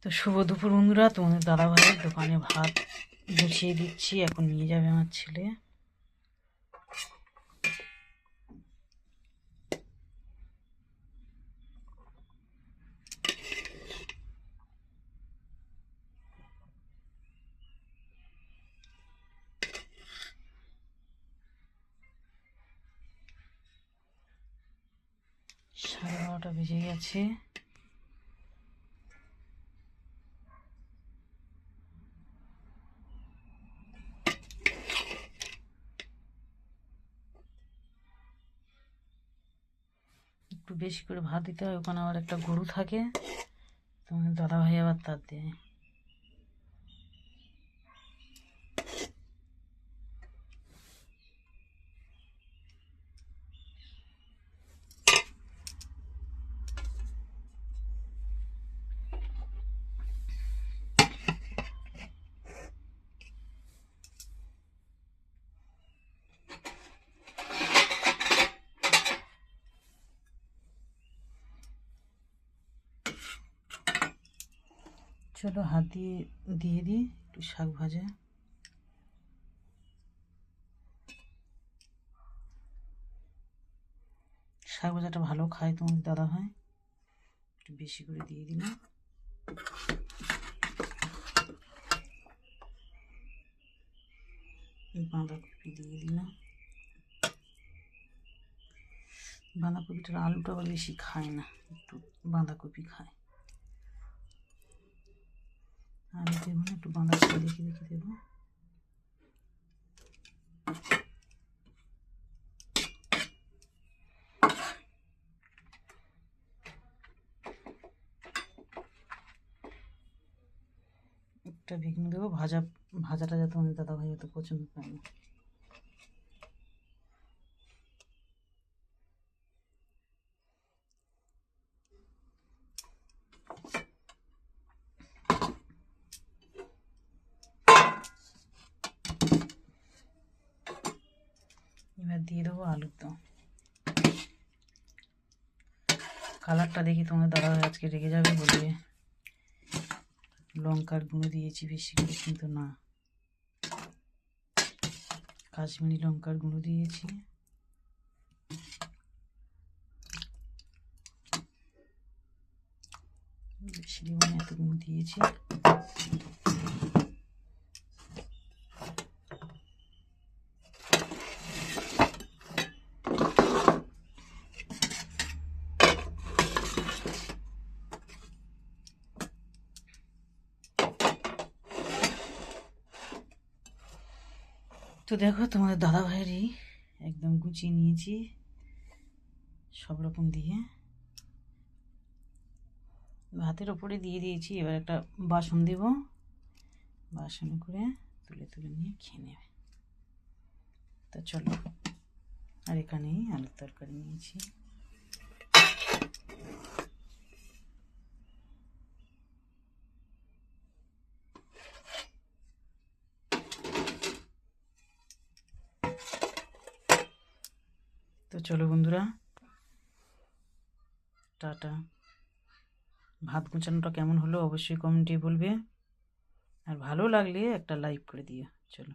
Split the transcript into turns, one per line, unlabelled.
তো শুভ দুপুর বন্ধুরা, তোমাদের দাদাভাইয়ের দোকানে ভাত গুছিয়ে দিচ্ছি, এখন নিয়ে যাবে আমার ছেলে। সাড়ে 12টা বেজে গেছে। একটু বেশি করে ভাত দিতে হয়, ওখানে আবার একটা গরু থাকে, তোমাদের দাদাভাই আবার তার দেয়। চলো হাত দিয়ে দিই একটু শাক ভাজা। শাক ভাজাটা ভালো খায় তোমাদের দাদাভাই, একটু বেশি করে দিয়ে দিলাম। বাঁধাকপি দিয়ে দিলাম। বাঁধাকপিটার আলুটা আবার বেশি খায় না, একটু বাঁধাকপি খায়। আলু দেবো না, একটু বাঁধাকপি দেখে দেখে দেবো। একটা বেগুন দেবো, ভাজাটা যাতে তোমাদের দাদাভাই এত পছন্দ করে না। এবার দিয়ে দেবো আলুর দম। কালারটা দেখি তোমাদের দাদাভাই আজকে রেগে যাবে, বলবে লঙ্কার গুঁড়ো দিয়েছি বেশি করে, কিন্তু না, কাশ্মীরি লঙ্কার গুঁড়ো দিয়েছি। বেশি দেবো না, এত গুঁড়ো দিয়েছি। তো দেখো তোমাদের দাদাভাইয়েরই একদম গুছিয়ে নিয়েছি সব রকম দিয়ে, ভাতের ওপরে দিয়ে দিয়েছি। এবার একটা বাসন দেব, বাসনে করে তুলে তুলে নিয়ে খেয়ে নেবে। তো চলো, আর এখানেই আলুর তরকারি নিয়েছি। তো চলো বন্ধুরা, টাটা। ভাত গোছানোটা কেমন হলো অবশ্যই কমেন্টে বলবে, আর ভালো লাগলে একটা লাইক করে দিও। চলো।